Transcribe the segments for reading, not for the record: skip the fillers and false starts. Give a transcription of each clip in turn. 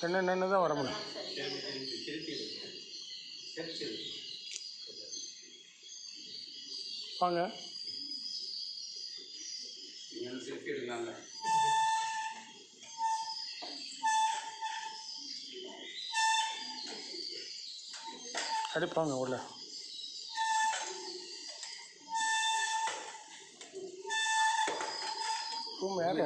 என்னென்னு தான் வர முடியும். வாங்க செல்ஃபி எடுக்கலாம்ல. அடிப்பாங்க உள்ள. ரூம் யார்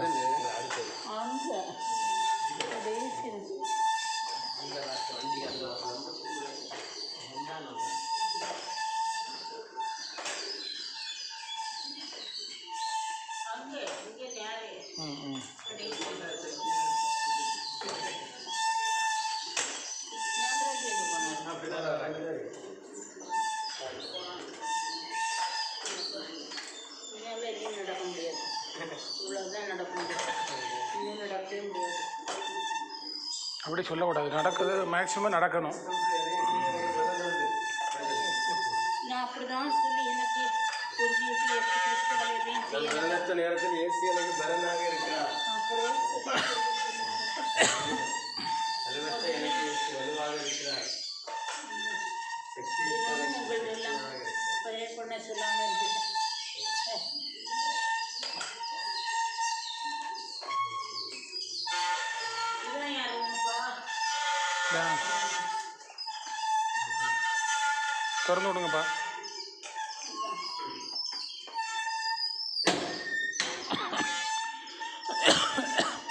அப்படி சொல்லக்கூடாது. நடக்குது, மேக்ஸிமம் நடக்கணும். நான் அப்படிதான் சொல்லி எனக்கு நேரத்தில் ஏசி எனக்கு பலனாக இருக்கிறார். எனக்கு வலுவாக இருக்கிறார். பழைய பொண்ணை சொல்லாம இருந்துட்டேன். இதுதான் யாருப்பா? திறந்து விடுங்கப்பா.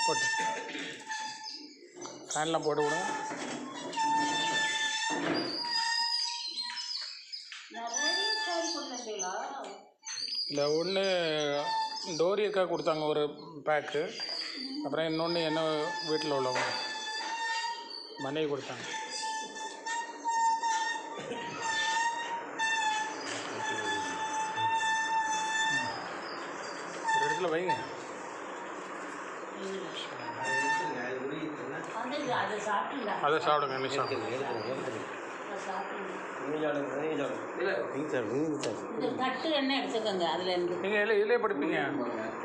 போட்டு ஃபேன்லாம் போட்டு விடுங்க. இல்லை, ஒன்று டோரியக்காக கொடுத்தாங்க ஒரு பேக்கு. அப்புறம் இன்னொன்று என்ன வீட்டில் உள்ளவங்க மனைவி கொடுத்தாங்க. ஒரு இடத்துல வைங்க. அதை சாப்பிடுங்க. என்ன சாப்பிடுங்க? தட்டு என்ன எடுத்துக்கோங்க. அதில் இருந்து நீங்கள் இதிலே படிப்பீங்க.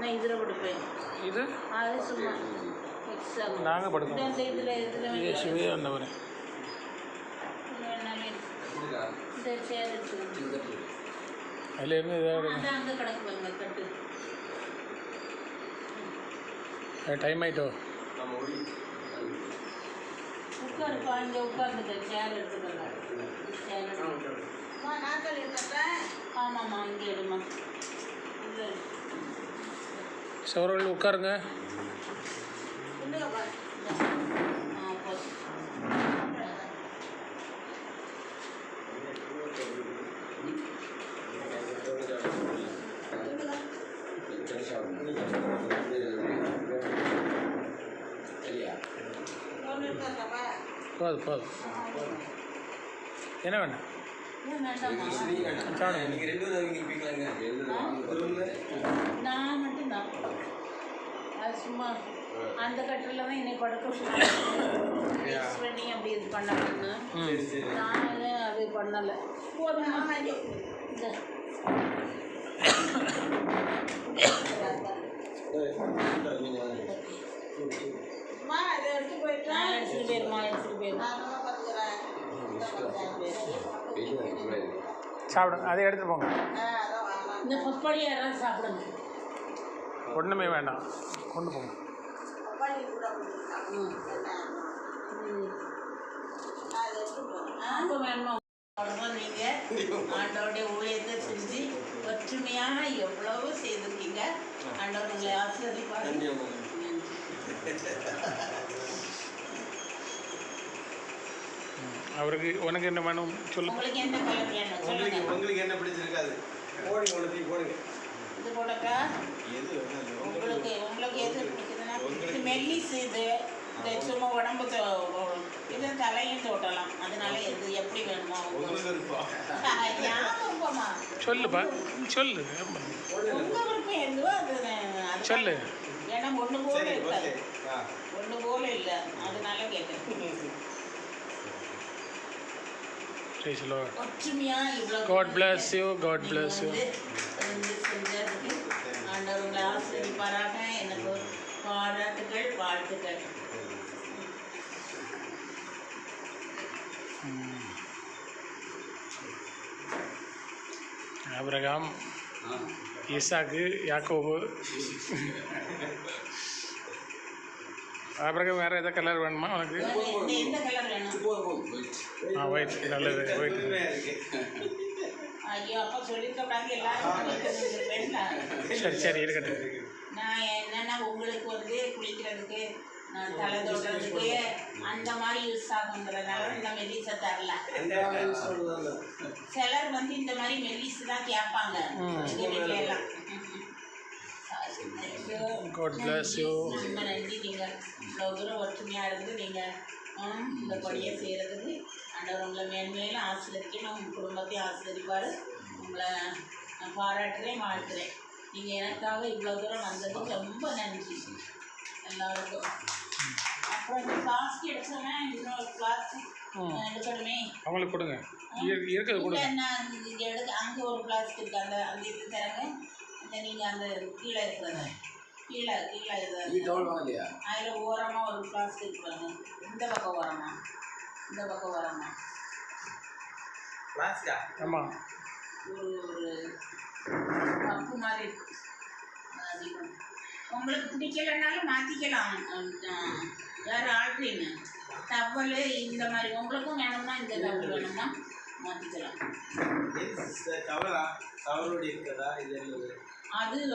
நான் இதில் படிப்பேன். இது அது சும்மா எக்ஸாம் நாங்கள் படிப்போம். இதில் இயேசுவே வந்தவர். இந்த சேர் எடுத்துக்கோங்க. அதுலேருந்து இதாக அங்கே கிடக்குவாங்க தட்டு. டைம் ஆகிட்டோ? உட்காருப்பா. இங்கே உட்கார்ந்துக்க. சேர் எடுத்துக்கோங்க. சேர் நாட்கள் எடுத்துட்டேன். ஆமாம்மா, இங்கே எடுமா. இல்லை சௌரவில் உட்காருங்க. போதும் போதும். என்ன வேணும்? நான் மட்டும்தான். அது சும்மா அந்த கட்டில் தான் என்னை படுக்க பண்ணி அப்படி இது பண்ணணும்னு நான் அது பண்ணலை. போதும். எடுத்துட்டு போயிருமா? எடுத்துட்டு போயிருமா? சாப்பிடுங்க. அதை எடுத்துகிட்டு போங்க. இந்த பப்பாளி யாராவது சாப்பிடுங்க. ஒன்றுமே வேண்டாம், கொண்டு போங்க. அப்போ வேணுமா? அவ்வளோதான். நீங்கள் ஆண்டவருடைய ஊழியத்தை செஞ்சு ஒற்றுமையாக எவ்வளவு செய்திருக்கீங்க. ஆண்டவர் உங்களை ஆசீர்வதிப்பார். அவருக்கு உனக்கு என்ன வேணும் சொல்லு. உங்களுக்கு என்ன கலர் வேணும்? உங்களுக்கு என்ன பிடிச்சிருக்காது? போடுங்க, ஒன்று போடுங்க. இது போடக்கா? உங்களுக்கு எது பிடிக்குதுன்னா இது மெல்லிஸ். இது இந்த சும்மா உடம்பு இது தலையும் தோட்டலாம். அதனால இது எப்படி வேணுமோ விருப்பமா சொல்லுப்பா, சொல்லு. உங்க விருப்பம் எதுவோ அது சொல்லு. ஏன்னா ஒன்று போல இருக்காது. ஒன்று போல இல்லை, அதனால கேட்குறேன். Praise the Lord. ஒற்றுமையாக இவ்வளோ God bless you. God bless you. செஞ்சதுக்கு ஆண்டவர் உங்களை ஆசீர்வதிப்பாராக. எனக்கு பாராட்டுகள், வாழ்த்துக்கள். ஆபிரகாம், ஈசாக்கு, யாக்கோபு. ஆபிரகாம் வேறு எதாவது கலர் வேணுமா உனக்கு? எந்த கலர் வேணும்? ஒயிட். நல்லது, ஒயிட். ஐயோ, அப்போ சொல்லியிருக்கக்கூடாது, எல்லாரும் வேண்டாம். சரி சரி இருக்கட்டும். நான் என்னென்னா உங்களுக்கு வந்து குளிக்கிறதுக்கு, நான் தலை தொடுறதுக்கு அந்த மாதிரி யூஸ் ஆகுங்கிறதுனால இந்த மெல்லிஸை தரல. சிலர் வந்து இந்த மாதிரி மெல்லிஸ் தான் கேட்பாங்க எங்கள் வீட்டில எல்லாம். God bless you. ரொம்ப நன்றி. நீங்கள் இவ்வளோ தூரம் ஒற்றுமையாக இருந்து நீங்கள் இந்த படியை செய்கிறதுக்கு ஆண்டவர் உங்களை மேன்மேலும் ஆசீர்வதிக்கணும். உங்கள் குடும்பத்தையும் ஆசீர்வதிப்பார். உங்களை நான் பாராட்டுறேன், வாழ்த்துறேன். நீங்கள் எனக்காக இவ்வளோ தூரம் வந்ததுக்கு ரொம்ப நன்றி எல்லாருக்கும். அப்புறம் இந்த பிளாஸ்டிக் எடுத்தோன்னா இன்னொரு பிளாஸ்டிக் எடுக்கணுமே, அவங்களுக்கு கொடுங்க. இருக்கிறது கொடுங்க. இல்லை நான் இங்கே அங்கே ஒரு பிளாஸ்டிக் இருக்குது, அந்த இது தரங்க. அந்த நீங்கள் அந்த கீழே இருக்கிறத கீழே இது அதில் ஓரமாக ஒரு பிளாஸ்டிக் பாருங்க. இந்த பக்கம் ஓரமாக ஆமாம், ஒரு கப்பு மாதிரி இருக்கு. உங்களுக்கு பிடிக்கலைன்னாலும் மாற்றிக்கலாம். வேறு ஆல்ட்ரின்னு டவல் இந்த மாதிரி உங்களுக்கும் வேணும்னா இந்த டவல் வேணும்னா மாற்றிக்கலாம்.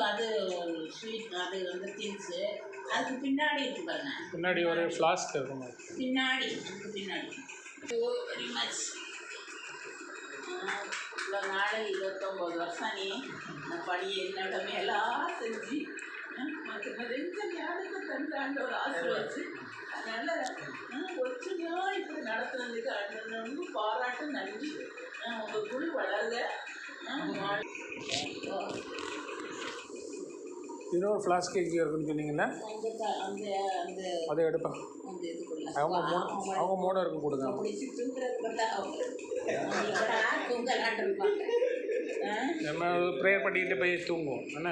அது ஸ்வீட், அது வந்து திங்ஸு. அதுக்கு பின்னாடி இருக்கு பாருங்க, பின்னாடி ஒரு ஃப்ளாஸ்க் இருக்கும். பின்னாடி அதுக்கு பின்னாடி. Very much. இவ்வளோ நாள் 29 வருஷம் நீ இந்த படியை என்னோட மேலாம் செஞ்சு ரெண்டு ஞானத்தை தந்தாண்ட ஒரு ஆசை வச்சு அதனால் ஒற்றுமையாக இப்படி நடத்துனதுக்கு ரொம்ப பாராட்டு, நன்றி. உங்கள் குழு வளருங்க. இன்னொரு ஃப்ளாஸ்க் எங்கே இருக்குன்னு சொன்னீங்களா? அந்த அந்த அதை எடுப்பேன். அந்த இதுக்குள்ள அவங்க 3 இருக்கும் கொடுங்க. பிடிச்சி தூக்குறது பார்த்தா தூங்கலான் இருப்பாங்க. நம்ம ப்ரேயர் பண்ணிக்கிட்டு போய் தூங்குவோம். என்ன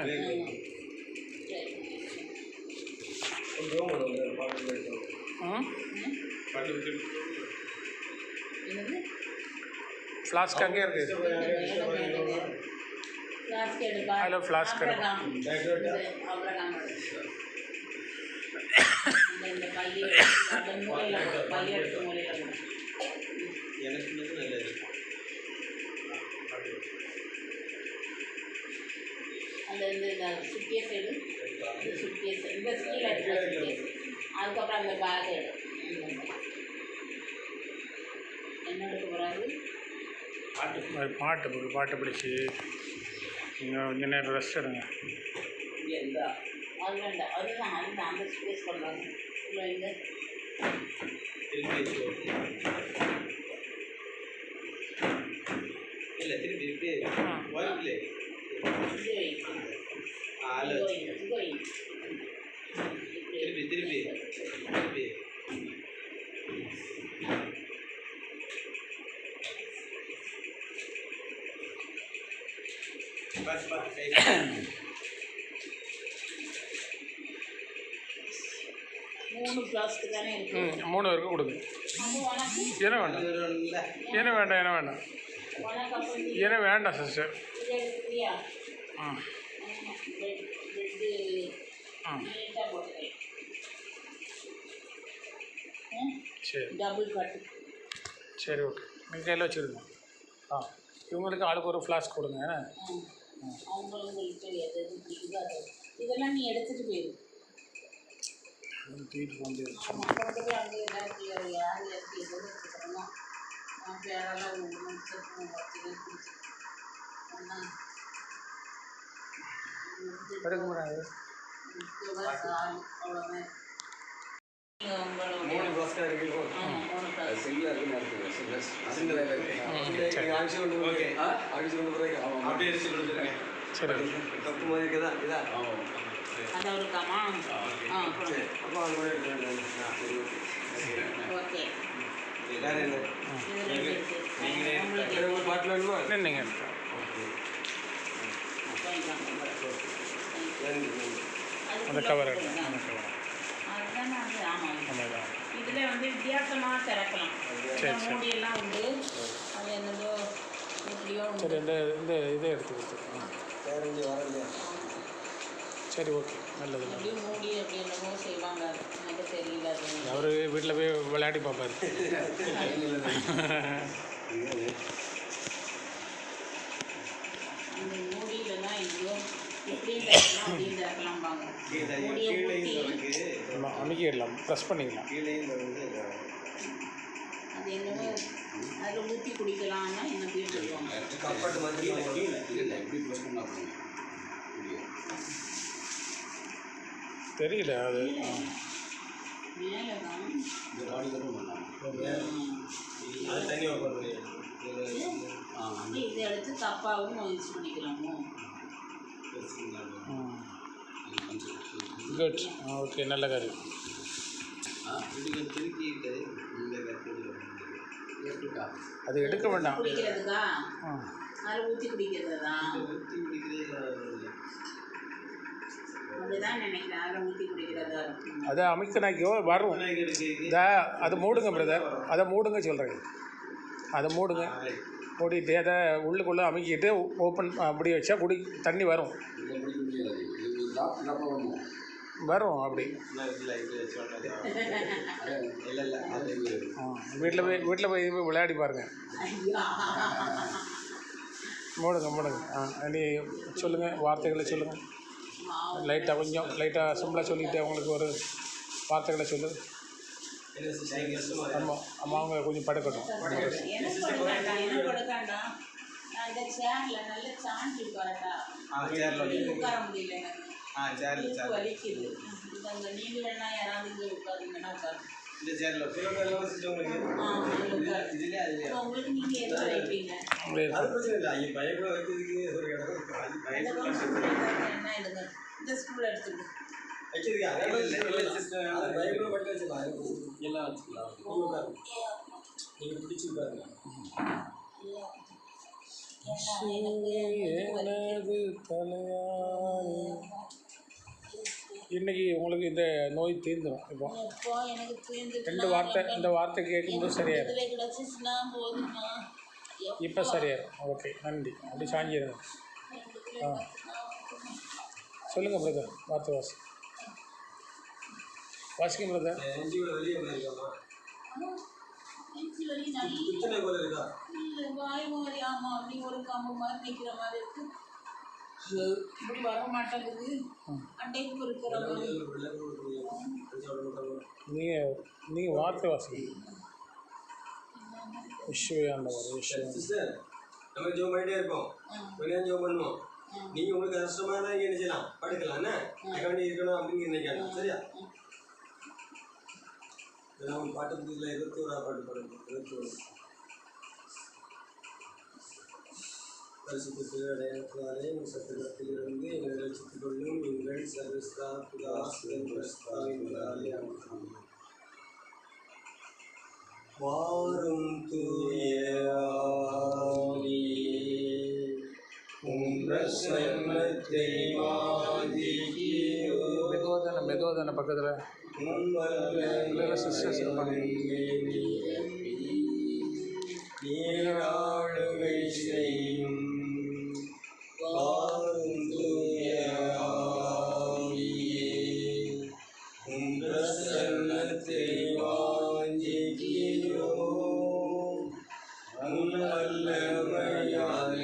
ஃப்ளாஸ்க் அங்கே இருக்குது. ஃப்ளாஸ்க் எடுப்பா. அதில் ஃப்ளாஸ்க் எடுப்போம். இந்த பையை அந்த மூலையில் பையை எடுத்து மூலையில் எனக்கு நல்லது. அந்த இந்த சுட்டிய சைடு, இந்த சுட்டிய சைடு, இந்த கீழே இருக்கிற சுட்டிய, அதுக்கப்புறம் அந்த பேக் என்ன எடுக்க போகிறாரு? பாட்டு பிடிச்சி நீங்கள் கொஞ்ச நேரம் ரெஸ்ட் எடுங்க. அது வேண்டாம், அதுதான் அந்த ஸ்பேஸ் பண்ணுறாங்க. இல்லை இங்கே இல்லை திருப்பி இப்படி வாய்ப்பில்லை. திருப்பி திருப்பி திருப்பி பஸ் பஸ் 3 ஃப்ளாஸ்க் தானே இருக்கு. 3 பேருக்கு கொடுங்க. என்ன வேண்டாம், என்ன வேண்டாம், என்ன வேண்டாம், என்ன வேண்டாம் சிஸ்டர். சரி டபுள் கட்டு. சரி ஓகே, நீங்கள் கையில் வச்சுருங்க. இவங்களுக்கு ஆளுக்கு ஒரு ஃப்ளாஸ்க் கொடுங்க. அவங்களுக்கு எது எது பிடிக்குதோ அது இதெல்லாம் நீ எடுத்துகிட்டு போயிடு. தூக்கிட்டு போக முடியாது. ஆமாம், கொண்டு போய் அங்கே ஏதாச்சும் யார் யாருக்கு எதுவும் எடுத்துக்கிறோமோ நான் பேரெல்லாம் எடுக்க முடியாது. அவ்வளோதான். 3 பஸ் இருக்கு. சிங்கிளாக இருக்குன்னு அப்படியே எடுத்து கொடுத்துருங்க. சரி தப்பு மாதிரி இருக்குதா? அதை இருக்காமா சரி அப்போ அது கூட எடுத்துக்கிறேன். ஓகே வேறு என்ன இது உங்களுக்கு ஒரு பாட்டில் வேணுமா? நீங்கள் ஓகே வாங்கிக்கலாம். நன்றி நன்றி. அந்த கவர் எடுத்து அந்த கவர் அதுதான் அது ஆமாம். ஆமாம். இதில் வந்து வித்தியாசமாக திறக்கலாம். சரி, சரி. மூடியெல்லாம் உண்டு. அது என்னதோ எப்படியோ உண்டு. சரி இந்த இந்த இதை எடுத்து கொடுத்துருக்கோம். வேறு இங்கே வர இல்லையா? சரி ஓகே நல்லது. எப்படியும் மூடி அப்படி என்னமோ செய்வாங்க, எனக்கு தெரியல அது. அவர் வீட்டில் போய் விளையாடி பார்ப்பார். அந்த மூடி இல்லைன்னா எங்கேயோ இப்படியும் திறக்கலாம் அப்படியும் திறக்கலாம்பாங்க. மூடியை ஊற்றி அமைக்கிடலாம், ப்ரெஸ் பண்ணிக்கலாம். அது என்னவோ அதில் ஊற்றி குடிக்கலாம்னா என்ன பேர் சொல்லுவாங்க. கப்பாட்டு மாதிரி தெரியல அது. மேலே தான் அது தண்ணி வைப்போம். இதை எடுத்து கப்பாவும் யூஸ் பண்ணிக்கலாமோ? குட் ஓகே நல்ல காரியம். அது எடுக்க வேண்டாம். குடிக்கிறதுக்கா அதில் ஊற்றி குடிக்கிறதா? அப்படிதான் நினைக்கிறேன். அதில் ஊற்றி குடிக்கிறதா இருக்கும். அதை அமைக்கனாக்கோ வரும். அதை மூடுங்க பிரதர், அதை மூடுங்க சொல்கிறேன். அதை மூடுங்க, மூடிட்டு அதை உள்ளுக்குள்ளே அமைக்கிட்டு ஓப்பன் அப்படி வச்சா தண்ணி வரும் வரும் அப்படி. வீட்டில் போய் விளையாடி பாருங்கள். மூடுங்க. நீ சொல்லுங்கள், வார்த்தைகளை சொல்லுங்கள். லைட்டாக சிம்பிளாக சொல்லிவிட்டு அவங்களுக்கு ஒரு வார்த்தைகளை சொல்லு. அம்மா அவங்க கொஞ்சம் படுக்கட்டும். எனக்கு படுக்காண்டா அந்த சேர்ல நல்ல சாஞ்சு உட்காரட்டா. உட்கார முடியல எனக்கு, வலிக்குது. அங்கே நீங்கள் வேணா யாராவது இங்கே உட்காருங்கன்னா உட்காரு. உங்களுக்கு நீங்கள் எது வைப்பீங்க? என்ன எடுங்க, இந்த ஸ்கூலில் எடுத்துக்கிட்டு இன்னைக்கு உங்களுக்கு இந்த நோய் தீர்ந்துடும். இப்போ இந்த வார்த்தை கேட்கும்போது சரியாயிடும். இப்போ சரியாயிடும். ஓகே நன்றி. அப்படி சாஞ்சிருங்க. சொல்லுங்கள் பிரதர், வார்த்தை வாசிக்கும் பிரதர். ஒரு கம்பு மாதிரி நிற்கிற மாதிரி இருக்கு. இப்படி வர மாட்டேங்குது. அண்டைக்கு இருக்கிற மாதிரி. நீங்கள் வார்த்தை வாசிங்க. விஸ்வயாண்டவர் சிஸ்டர், நம்ம ஜோம் பண்ணிட்டே இருப்போம், வெளியே ஜோம் பண்ணுவோம். நீங்கள் உங்களுக்கு கஷ்டமாக தான் இங்கே நினைச்சலாம், படுக்கலாம்ண்ணே அங்கே வேண்டி இருக்கணும் அப்படின்னு நினைக்கலாம். சரியா? இதெல்லாம் பாட்டு புதியில் 21 பாட்டு பாடுங்க. 21 பரிசுத்த அடையாளத்தினாலே உங்கள் சத்திரத்திலிருந்து எங்களை ரசித்துக் கொள்ளும் எங்கள் சர்வஸ்தா புதாஸ்தன் பிரஸ்தாவினாலே அமைக்கும். வாரும் தூய பிரசன்னத்தை மெதுவாதான பக்கத்தில் சிஸ்டர்ஸ் இருப்பாங்க. நீராளுகை செய்யும் வாரும் தூய பிரசன்னத்தை வாஞ்சிக்கிறோம். நல்லவையால்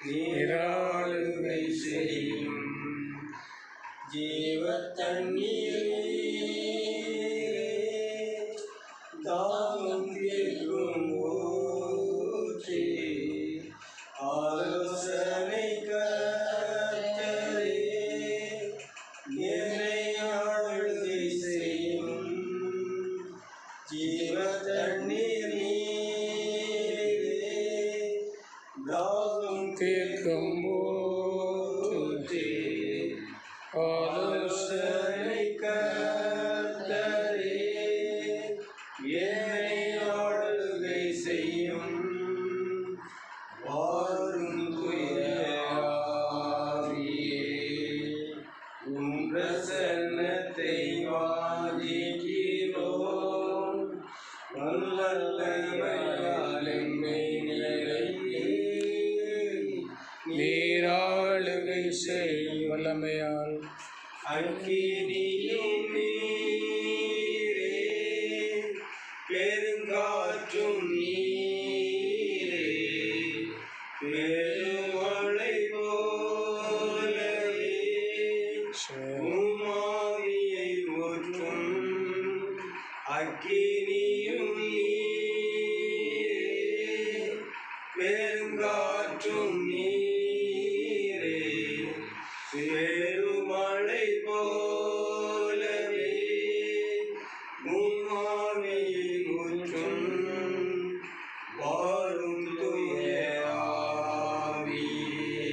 நீராளுகை செய்யும் ஜீவ தண்ணீரே தாகம் தீர்க்கும் ஊற்றே ஆலோசனை கர்த்தரே என்னை ஆளுகை செய்யும் ஜீவ தண்ணீர் நீரே தாகம் தீர்க்கும் ஆலோசனை கர்த்தரே, என்னை ஆளுகை செய்யும். வாரும் தூய ஆவியே, உம் பிரசன்னத்தை வாஞ்சிக்கிறோம். வல்லமையால் எம்மை நிறைத்து நீராளுகை செய் வல்லமையால் அக்கினியும் நீரே, பெருங்காற்றும் நீரே, பெருமழை போலவே உம் ஆவியை ஊற்றும். அக்கினியும் நீரே, பெருங்காற்றும் நீரே, பெருமழை போலவே உம் ஆவியை ஊற்றும். வாரும் தூய ஆவியே,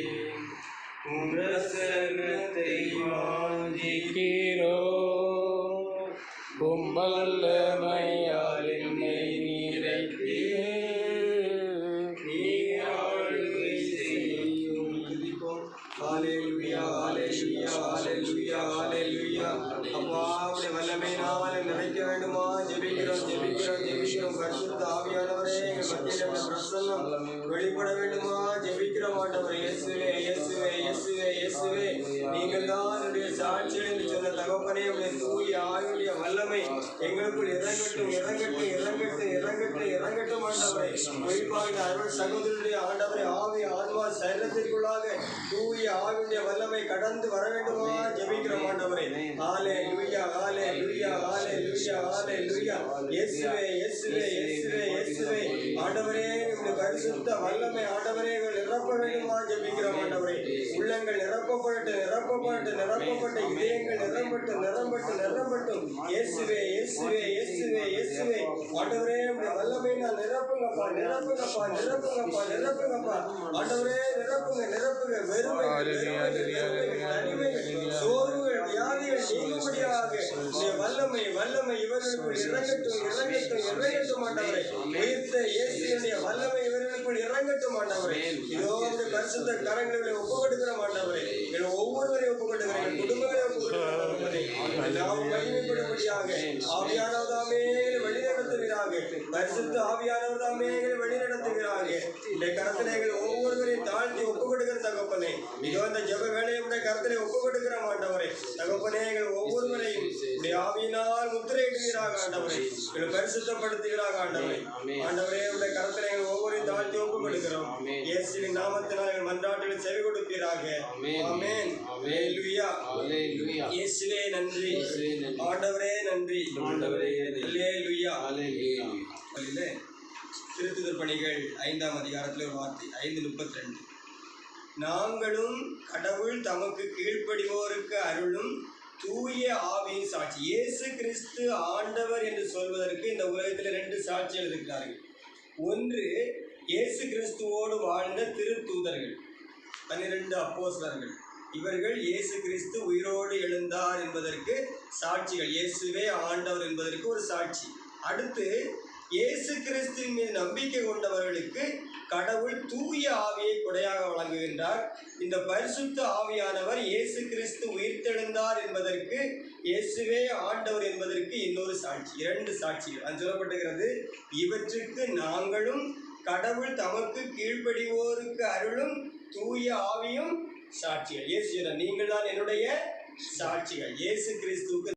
உம் பிரசன்னத்தை வாஞ்சிக்கிறோம். உம் வல்லமையால் என்னை நிறைத்து நீராளுகை செய்யும். துதிப்போம். ஹல்லேலூயா, ஹல்லேலூயா, ஹல்லேலூயா, ஹல்லேலூயா. அப்பா, உம்முடைய வல்லமையினால் நிறைக்க வேண்டுமா? ஜெபிக்கிறோம், ஜெபிக்கிறோம், ஜெபிக்கிறோம். பரிசுத்த ஆவியானவரே, எங்கள் மத்தியில் உம்முடைய பிரசன்னம் வெளிப்பட வேண்டுமா? ஜெபிக்கிறோம் ஆண்டவரே. இயேசுவே, இயேசுவே, இயேசுவே, இயேசுவே, நீங்கள் தான் என்னுடைய சாட்சிகள் என்று சொன்ன தகப்பனே, உம்முடைய தூய ஆவியுடைய வல்லமை எங்களுக்குள் இறங்கட்டும், இறங்கட்டும், இறங்கட்டும், இறங்கட்டும், இறங்கட்டும் ஆண்டவரே. குறிப்பாக இந்த அருள் சகோதரருடைய ஆண்டவரே, ஆவி ஆன்மா சரீரத்திற்குள்ளாக தூய ஆவியுடைய வல்லமை கடந்து வர வேண்டுமா? ஜெபிக்கிறோம் ஆண்டவரே. ஹல்லேலூயா, ஹல்லேலூயா, ஹல்லேலூயா, ஹல்லேலூயா. இயேசுவே, இயேசுவே, இயேசுவே, இயேசுவே, ஆண்டவரே, உம்முடைய பரிசுத்த வல்லமை ஆண்டவரே எங்கள் நிரப்ப வேண்டுமா? ஜெபிக்கிறோம் ஆண்டவரே. உள்ளங்கள் நிரப்பப்பட்டு, நிரப்பப்பட்டு, நிரப்பப்பட்ட இதயங்கள் நிரம்பட்டும், நிரம்பட்டும், நிரம்பட்டும். இயேசுவே, இயேசுவே, இயேசுவே, இயேசுவே, ஆண்டவரே, உம்முடைய வல்லமையினால் நிரப்புங்கப்பா, நிரப்புங்கப்பா, நிரப்புங்கப்பா, நிரப்புங்கப்பா. ஆண்டவரே, நிரப்புங்க, நிரப்புங்க. வெறுமைகள், வெறுமைகள், வெறுமைகள், தனிமைகள், சோர்வுகள், வியாதிகள் நீங்கும்படியாக உம்முடைய வல்லமை, வல்லமை இவர்களுக்குள் இறங்கட்டும், இறங்கட்டும், இறங்கட்டும் ஆண்டவரே. உயிர்த்த இயேசுவினுடைய வல்லமை இவர்களுக்குள் இறங்கட்டும் ஆண்டவரே. இதோ உம்முடைய பரிசுத்த கரங்களை ஒப்புக்கொடுக்கிறோம் ஆண்டவரே. எங்கள் ஒவ்வொருவரையும் ஒப்புக்கொடுக்கிறேன், எங்கள் குடும்பங்களை ஒப்புக்கொடுக்கிறோம் ஆண்டவரே. எல்லாம் மகிமைப்படும்படியாக ஆவியானவர் தாமே வழிநடத்துகிறாக. பரிசுத்த ஆவியானவர் தாமே வழிநடத்துகிறாக. இந்த கரத்திலே எங்கள் ஒவ்வொருவரையும் தாழ்த்தி ஒப்புக்கொடுக்கிற தகப்பனே. இதோ இந்த ஜெப வேலையை உடைய கரத்திலே ஒப்புக்கொடுக்கிறோம் ஆண்டவரே. தகப்பனே, எங்கள் ஒவ்வொருவரையும் உடைய ஆவியினால் முத்திரையிடுகிறாக ஆண்டவரே. எங்களை பரிசுத்தப்படுத்துகிறாக ஆண்டவரே. ஆண்டவரே, உடைய கரத்திலே எங்கள் ஒவ்வொருவரையும் தாழ்த்தி ஒப்புக்கொடுக்கிறோம். இயேசுவின் நாமத்தினால் எங்கள் மன்றாட்டுகளை செவி கொடுப்பீராக. ஆமென். ஹல்லேலூயா. இயேசுவே நன்றி, ஆண்டவரே நன்றி, ஆண்டவரே ஹல்லேலூயா. திருத்துதர் பணிகள் 5ஆம் அதிகாரத்தில் ஒரு வார்த்தை 5:32. நாங்களும் கடவுள் தமக்கு கீழ்ப்படிவோருக்கு அருளும் தூய ஆவியின் சாட்சி. இயேசு கிறிஸ்து ஆண்டவர் என்று சொல்வதற்கு இந்த உலகத்தில் 2 சாட்சிகள் இருக்கிறார்கள். ஒன்று, இயேசு கிறிஸ்துவோடு வாழ்ந்த திருத்தூதர்கள் 12 அப்போஸ்தலர்கள். இவர்கள் இயேசு கிறிஸ்து உயிரோடு எழுந்தார் என்பதற்கு சாட்சிகள். இயேசுவே ஆண்டவர் என்பதற்கு ஒரு சாட்சி. அடுத்து, இயேசு கிறிஸ்துவின் மீது நம்பிக்கை கொண்டவர்களுக்கு கடவுள் தூய ஆவியை கொடையாக வழங்குகின்றார். இந்த பரிசுத்த ஆவியானவர் இயேசு கிறிஸ்து உயிர்த்தெழுந்தார் என்பதற்கு, இயேசுவே ஆண்டவர் என்பதற்கு இன்னொரு சாட்சி. 2 சாட்சிகள். அது சொல்லப்பட்டிருக்கிறது, இவற்றுக்கு நாங்களும் கடவுள் தமக்கு கீழ்ப்படிவோருக்கு அருளும் தூய ஆவியும் சாட்சிகள். இயேசு, நீங்கள் தான் என்னுடைய சாட்சிகள். இயேசு கிறிஸ்துவுக்கு